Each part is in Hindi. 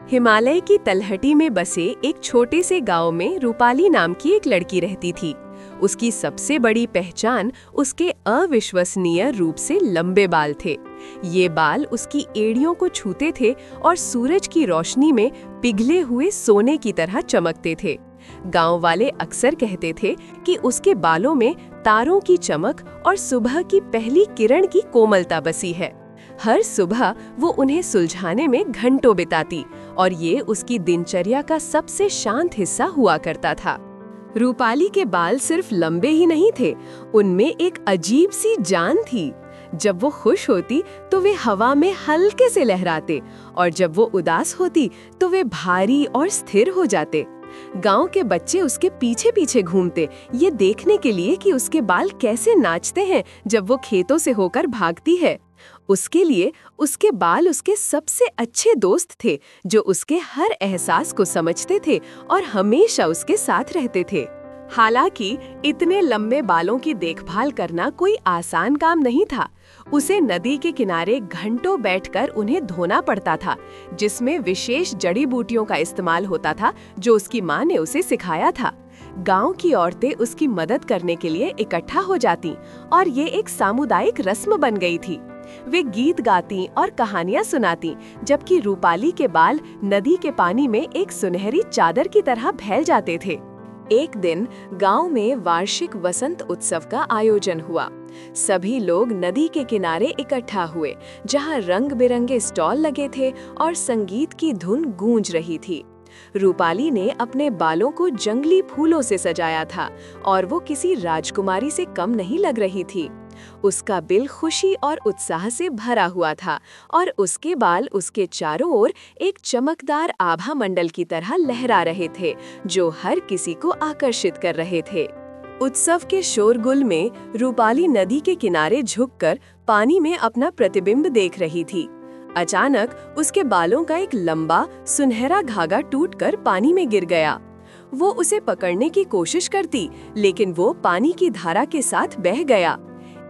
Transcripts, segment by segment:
हिमालय की तलहटी में बसे एक छोटे से गांव में रूपाली नाम की एक लड़की रहती थी। उसकी सबसे बड़ी पहचान उसके अविश्वसनीय रूप से लंबे बाल थे। ये बाल उसकी एड़ियों को छूते थे और सूरज की रोशनी में पिघले हुए सोने की तरह चमकते थे। गांव वाले अक्सर कहते थे कि उसके बालों में तारों की चमक और सुबह की पहली किरण की कोमलता बसी है। हर सुबह वो उन्हें सुलझाने में घंटों बिताती और ये उसकी दिनचर्या का सबसे शांत हिस्सा हुआ करता था। रूपाली के बाल सिर्फ लंबे ही नहीं थे, उनमें एक अजीब सी जान थी। जब वो खुश होती तो वे हवा में हल्के से लहराते और जब वो उदास होती तो वे भारी और स्थिर हो जाते। गांव के बच्चे उसके पीछे पीछे घूमते, ये देखने के लिए कि उसके बाल कैसे नाचते हैं जब वो खेतों से होकर भागती है। उसके लिए उसके बाल उसके सबसे अच्छे दोस्त थे, जो उसके हर एहसास को समझते थे और हमेशा उसके साथ रहते थे। हालांकि इतने लंबे बालों की देखभाल करना कोई आसान काम नहीं था। उसे नदी के किनारे घंटों बैठकर उन्हें धोना पड़ता था, जिसमें विशेष जड़ी बूटियों का इस्तेमाल होता था जो उसकी माँ ने उसे सिखाया था। गांव की औरतें उसकी मदद करने के लिए इकट्ठा हो जातीं और ये एक सामुदायिक रस्म बन गई थी। वे गीत गाती और कहानियां सुनाती, जबकि रूपाली के बाल नदी के पानी में एक सुनहरी चादर की तरह फैल जाते थे। एक दिन गांव में वार्षिक वसंत उत्सव का आयोजन हुआ। सभी लोग नदी के किनारे इकट्ठा हुए, जहां रंग बिरंगे स्टॉल लगे थे और संगीत की धुन गूंज रही थी। रूपाली ने अपने बालों को जंगली फूलों से सजाया था और वो किसी राजकुमारी से कम नहीं लग रही थी। उसका दिल खुशी और उत्साह से भरा हुआ था और उसके बाल उसके चारों ओर एक चमकदार आभा मंडल की तरह लहरा रहे थे, जो हर किसी को आकर्षित कर रहे थे। उत्सव के शोरगुल में रूपाली नदी के किनारे झुककर पानी में अपना प्रतिबिंब देख रही थी। अचानक उसके बालों का एक लंबा सुनहरा धागा टूटकर पानी में गिर गया। वो उसे पकड़ने की कोशिश करती, लेकिन वो पानी की धारा के साथ बह गया।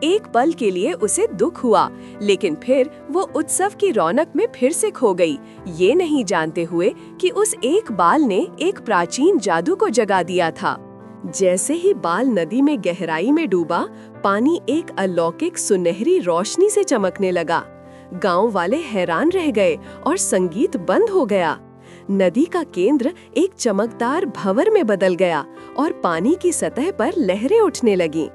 एक पल के लिए उसे दुख हुआ, लेकिन फिर वो उत्सव की रौनक में फिर से खो गई, ये नहीं जानते हुए कि उस एक बाल ने एक प्राचीन जादू को जगा दिया था। जैसे ही बाल नदी में गहराई में डूबा, पानी एक अलौकिक सुनहरी रोशनी से चमकने लगा। गांव वाले हैरान रह गए और संगीत बंद हो गया। नदी का केंद्र एक चमकदार भंवर में बदल गया और पानी की सतह पर लहरें उठने लगीं।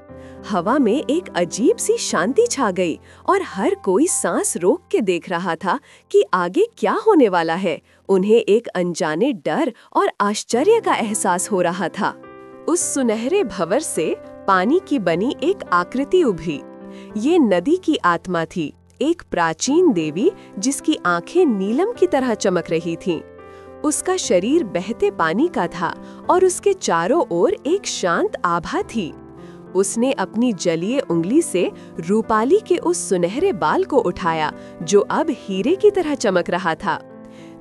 हवा में एक अजीब सी शांति छा गई और हर कोई सांस रोक के देख रहा था कि आगे क्या होने वाला है। उन्हें एक अनजाने डर और आश्चर्य का एहसास हो रहा था। उस सुनहरे भंवर से पानी की बनी एक आकृति उभरी। ये नदी की आत्मा थी, एक प्राचीन देवी जिसकी आंखें नीलम की तरह चमक रही थीं। उसका शरीर बहते पानी का था और उसके चारों ओर एक शांत आभा थी। उसने अपनी जलीय उंगली से रूपाली के उस सुनहरे बाल को उठाया, जो अब हीरे की तरह चमक रहा था।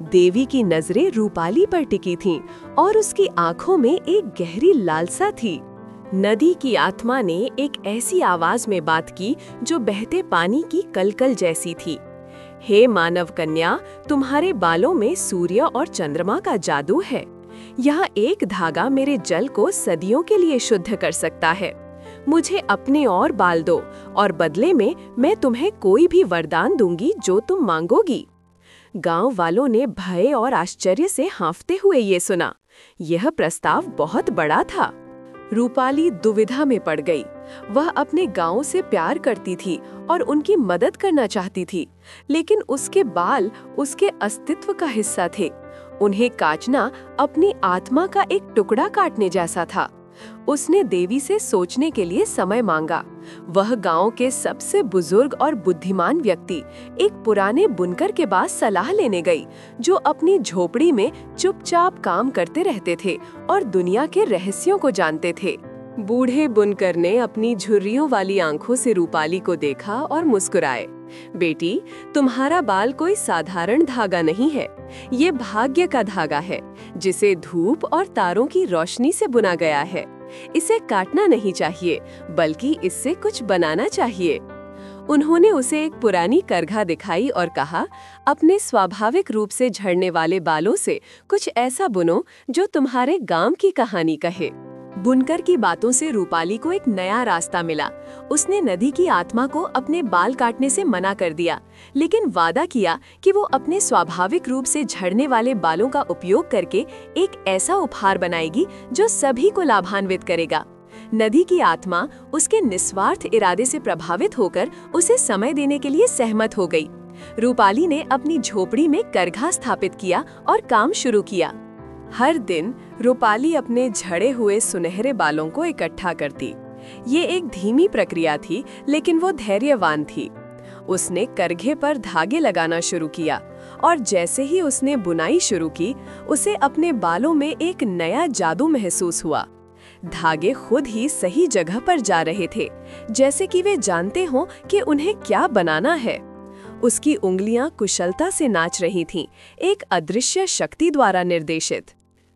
देवी की नजरें रूपाली पर टिकी थीं और उसकी आंखों में एक गहरी लालसा थी। नदी की आत्मा ने एक ऐसी आवाज में बात की जो बहते पानी की कलकल जैसी थी। हे मानव कन्या, तुम्हारे बालों में सूर्य और चंद्रमा का जादू है। यह एक धागा मेरे जल को सदियों के लिए शुद्ध कर सकता है। मुझे अपने और बाल दो और बदले में मैं तुम्हें कोई भी वरदान दूंगी जो तुम मांगोगी। गांव वालों ने भय और आश्चर्य से हाँफते हुए ये सुना। यह प्रस्ताव बहुत बड़ा था। रूपाली दुविधा में पड़ गई। वह अपने गांव से प्यार करती थी और उनकी मदद करना चाहती थी, लेकिन उसके बाल उसके अस्तित्व का हिस्सा थे। उन्हें काटना अपनी आत्मा का एक टुकड़ा काटने जैसा था। उसने देवी से सोचने के लिए समय मांगा। वह गांव के सबसे बुजुर्ग और बुद्धिमान व्यक्ति, एक पुराने बुनकर के पास सलाह लेने गई, जो अपनी झोपड़ी में चुपचाप काम करते रहते थे और दुनिया के रहस्यों को जानते थे। बूढ़े बुनकर ने अपनी झुर्रियों वाली आंखों से रूपाली को देखा और मुस्कुराए। बेटी, तुम्हारा बाल कोई साधारण धागा नहीं है। ये भाग्य का धागा है, जिसे धूप और तारों की रोशनी से बुना गया है। इसे काटना नहीं चाहिए, बल्कि इससे कुछ बनाना चाहिए। उन्होंने उसे एक पुरानी करघा दिखाई और कहा, अपने स्वाभाविक रूप से झड़ने वाले बालों से कुछ ऐसा बुनो जो तुम्हारे गांव की कहानी कहे। बुनकर की बातों से रूपाली को एक नया रास्ता मिला। उसने नदी की आत्मा को अपने बाल काटने से मना कर दिया, लेकिन वादा किया कि वो अपने स्वाभाविक रूप से झड़ने वाले बालों का उपयोग करके एक ऐसा उपहार बनाएगी जो सभी को लाभान्वित करेगा। नदी की आत्मा उसके निस्वार्थ इरादे से प्रभावित होकर उसे समय देने के लिए सहमत हो गई। रूपाली ने अपनी झोपड़ी में करघा स्थापित किया और काम शुरू किया। हर दिन रूपाली अपने झड़े हुए सुनहरे बालों को इकट्ठा करती। ये एक धीमी प्रक्रिया थी, लेकिन वो धैर्यवान थी। उसने करघे पर धागे लगाना शुरू किया और जैसे ही उसने बुनाई शुरू की, उसे अपने बालों में एक नया जादू महसूस हुआ। धागे खुद ही सही जगह पर जा रहे थे, जैसे कि वे जानते हों कि उन्हें क्या बनाना है। उसकी उंगलियां कुशलता से नाच रही थीं, एक अदृश्य शक्ति द्वारा निर्देशित।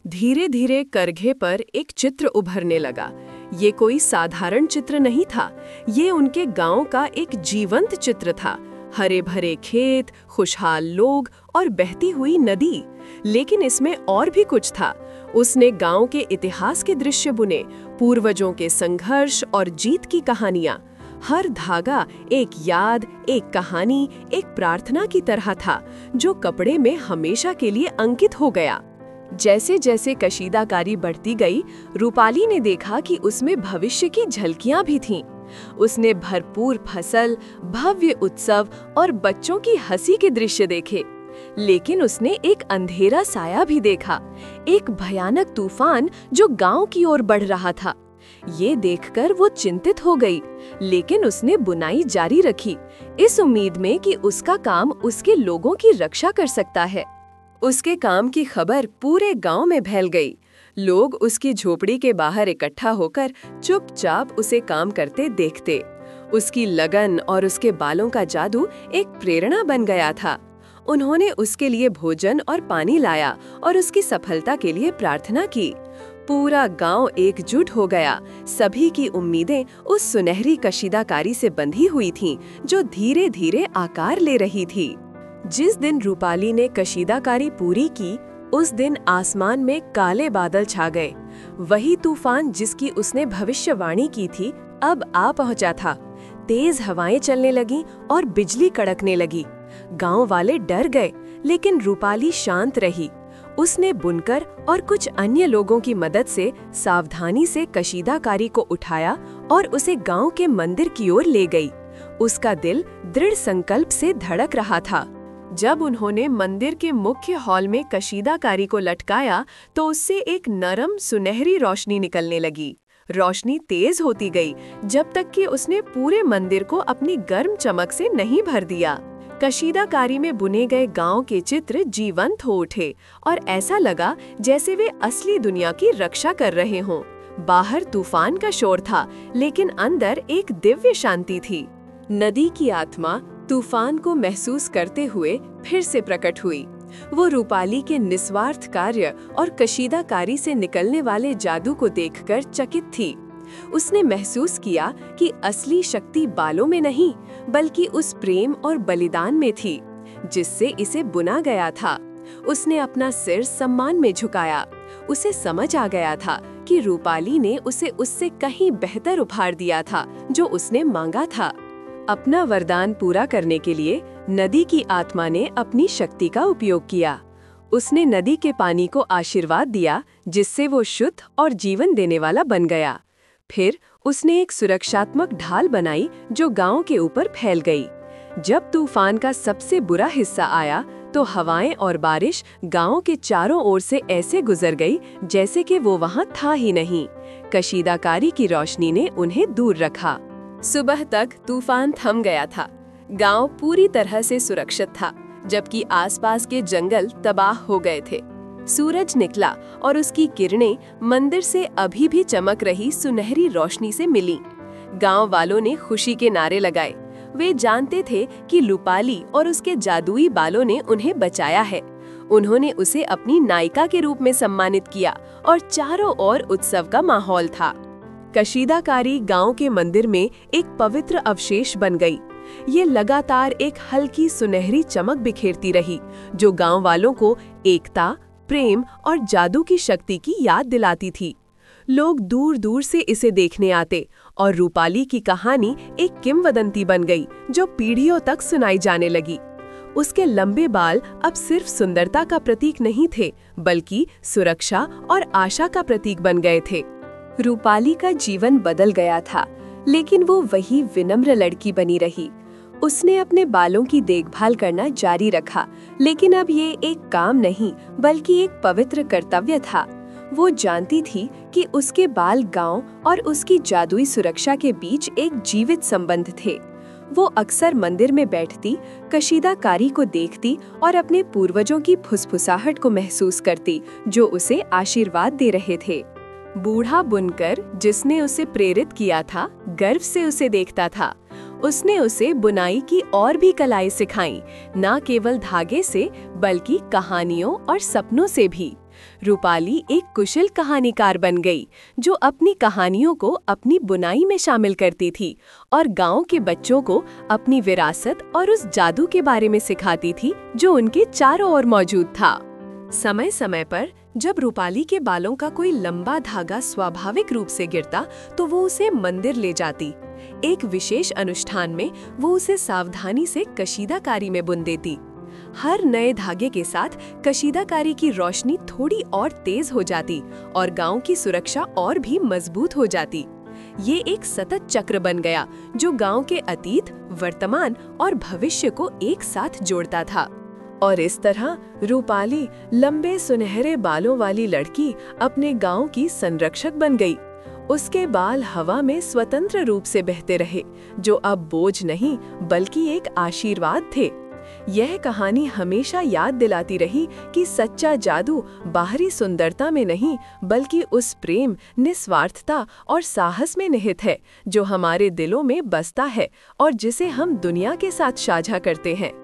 धीरे धीरे करघे पर एक चित्र उभरने लगा। ये कोई साधारण चित्र नहीं था, ये उनके गांव का एक जीवंत चित्र था। हरे भरे खेत, खुशहाल लोग और बहती हुई नदी। लेकिन इसमें और भी कुछ था। उसने गांव के इतिहास के दृश्य बुने, पूर्वजों के संघर्ष और जीत की कहानियां। हर धागा एक याद, एक कहानी, एक प्रार्थना की तरह था, जो कपड़े में हमेशा के लिए अंकित हो गया। जैसे जैसे कशीदाकारी बढ़ती गई, रूपाली ने देखा कि उसमें भविष्य की झलकियां भी थीं। उसने भरपूर फसल, भव्य उत्सव और बच्चों की हंसी के दृश्य देखे। लेकिन उसने एक अंधेरा साया भी देखा, एक भयानक तूफान जो गांव की ओर बढ़ रहा था। ये देखकर वो चिंतित हो गई, लेकिन उसने बुनाई जारी रखी, इस उम्मीद में कि उसका काम उसके लोगों की रक्षा कर सकता है। उसके काम की खबर पूरे गांव में फैल गई। लोग उसकी झोपड़ी के बाहर इकट्ठा होकर चुपचाप उसे काम करते देखते। उसकी लगन और उसके बालों का जादू एक प्रेरणा बन गया था। उन्होंने उसके लिए भोजन और पानी लाया और उसकी सफलता के लिए प्रार्थना की। पूरा गांव एकजुट हो गया। सभी की उम्मीदें उस सुनहरी कशीदाकारी से बंधी हुई थीं, जो धीरे धीरे आकार ले रही थी। जिस दिन रूपाली ने कशीदाकारी पूरी की, उस दिन आसमान में काले बादल छा गए। वही तूफान जिसकी उसने भविष्यवाणी की थी, अब आ पहुंचा था। तेज हवाएं चलने लगीं और बिजली कड़कने लगी। गांव वाले डर गए, लेकिन रूपाली शांत रही। उसने बुनकर और कुछ अन्य लोगों की मदद से सावधानी से कशीदाकारी को उठाया और उसे गांव के मंदिर की ओर ले गई। उसका दिल दृढ़ संकल्प से धड़क रहा था। जब उन्होंने मंदिर के मुख्य हॉल में कशीदाकारी को लटकाया, तो उससे एक नरम सुनहरी रोशनी निकलने लगी। रोशनी तेज होती गई, जब तक कि उसने पूरे मंदिर को अपनी गर्म चमक से नहीं भर दिया। कशीदाकारी में बुने गए गांव के चित्र जीवंत हो उठे और ऐसा लगा जैसे वे असली दुनिया की रक्षा कर रहे हों। बाहर तूफान का शोर था, लेकिन अंदर एक दिव्य शांति थी। नदी की आत्मा तूफान को महसूस करते हुए फिर से प्रकट हुई। वो रूपाली के निस्वार्थ कार्य और कशीदाकारी से निकलने वाले जादू को देखकर चकित थी। उसने महसूस किया कि असली शक्ति बालों में नहीं, बल्कि उस प्रेम और बलिदान में थी, जिससे इसे बुना गया था। उसने अपना सिर सम्मान में झुकाया। उसे समझ आ गया था कि रूपाली ने उसे उससे कहीं बेहतर उपहार दिया था जो उसने मांगा था। अपना वरदान पूरा करने के लिए नदी की आत्मा ने अपनी शक्ति का उपयोग किया। उसने नदी के पानी को आशीर्वाद दिया, जिससे वो शुद्ध और जीवन देने वाला बन गया। फिर उसने एक सुरक्षात्मक ढाल बनाई जो गांव के ऊपर फैल गई। जब तूफान का सबसे बुरा हिस्सा आया, तो हवाएं और बारिश गांव के चारों ओर से ऐसे गुजर गई जैसे कि वो वहां था ही नहीं। कशीदाकारी की रोशनी ने उन्हें दूर रखा। सुबह तक तूफान थम गया था। गांव पूरी तरह से सुरक्षित था, जबकि आसपास के जंगल तबाह हो गए थे। सूरज निकला और उसकी किरणें मंदिर से अभी भी चमक रही सुनहरी रोशनी से मिलीं। गांव वालों ने खुशी के नारे लगाए। वे जानते थे कि रूपाली और उसके जादुई बालों ने उन्हें बचाया है। उन्होंने उसे अपनी नायिका के रूप में सम्मानित किया और चारों ओर उत्सव का माहौल था। कशीदाकारी गांव के मंदिर में एक पवित्र अवशेष बन गई। ये लगातार एक हल्की सुनहरी चमक बिखेरती रही, जो गांव वालों को एकता, प्रेम और जादू की शक्ति की याद दिलाती थी। लोग दूर दूर से इसे देखने आते और रूपाली की कहानी एक किंवदंती बन गई, जो पीढ़ियों तक सुनाई जाने लगी। उसके लंबे बाल अब सिर्फ सुंदरता का प्रतीक नहीं थे, बल्कि सुरक्षा और आशा का प्रतीक बन गए थे। रूपाली का जीवन बदल गया था, लेकिन वो वही विनम्र लड़की बनी रही। उसने अपने बालों की देखभाल करना जारी रखा, लेकिन अब ये एक काम नहीं, बल्कि एक पवित्र कर्तव्य था। वो जानती थी कि उसके बाल गांव और उसकी जादुई सुरक्षा के बीच एक जीवित संबंध थे। वो अक्सर मंदिर में बैठती, कशीदाकारी को देखती और अपने पूर्वजों की फुसफुसाहट को महसूस करती, जो उसे आशीर्वाद दे रहे थे। बूढ़ा बुनकर, जिसने उसे प्रेरित किया था, गर्व से उसे देखता था। उसने उसे बुनाई की और भी कलाएं सिखाईं, न केवल धागे से, बल्कि कहानियों और सपनों से भी। रूपाली एक कुशल कहानीकार बन गई, जो अपनी कहानियों को अपनी बुनाई में शामिल करती थी और गांव के बच्चों को अपनी विरासत और उस जादू के बारे में सिखाती थी, जो उनके चारों ओर मौजूद था। समय समय पर जब रूपाली के बालों का कोई लंबा धागा स्वाभाविक रूप से गिरता, तो वो उसे मंदिर ले जाती। एक विशेष अनुष्ठान में वो उसे सावधानी से कशीदाकारी में बुन देती। हर नए धागे के साथ कशीदाकारी की रोशनी थोड़ी और तेज हो जाती और गांव की सुरक्षा और भी मजबूत हो जाती। ये एक सतत चक्र बन गया, जो गांव के अतीत, वर्तमान और भविष्य को एक साथ जोड़ता था। और इस तरह रूपाली, लंबे सुनहरे बालों वाली लड़की, अपने गांव की संरक्षक बन गई। उसके बाल हवा में स्वतंत्र रूप से बहते रहे, जो अब बोझ नहीं, बल्कि एक आशीर्वाद थे। यह कहानी हमेशा याद दिलाती रही कि सच्चा जादू बाहरी सुंदरता में नहीं, बल्कि उस प्रेम, निस्वार्थता और साहस में निहित है, जो हमारे दिलों में बसता है और जिसे हम दुनिया के साथ साझा करते हैं।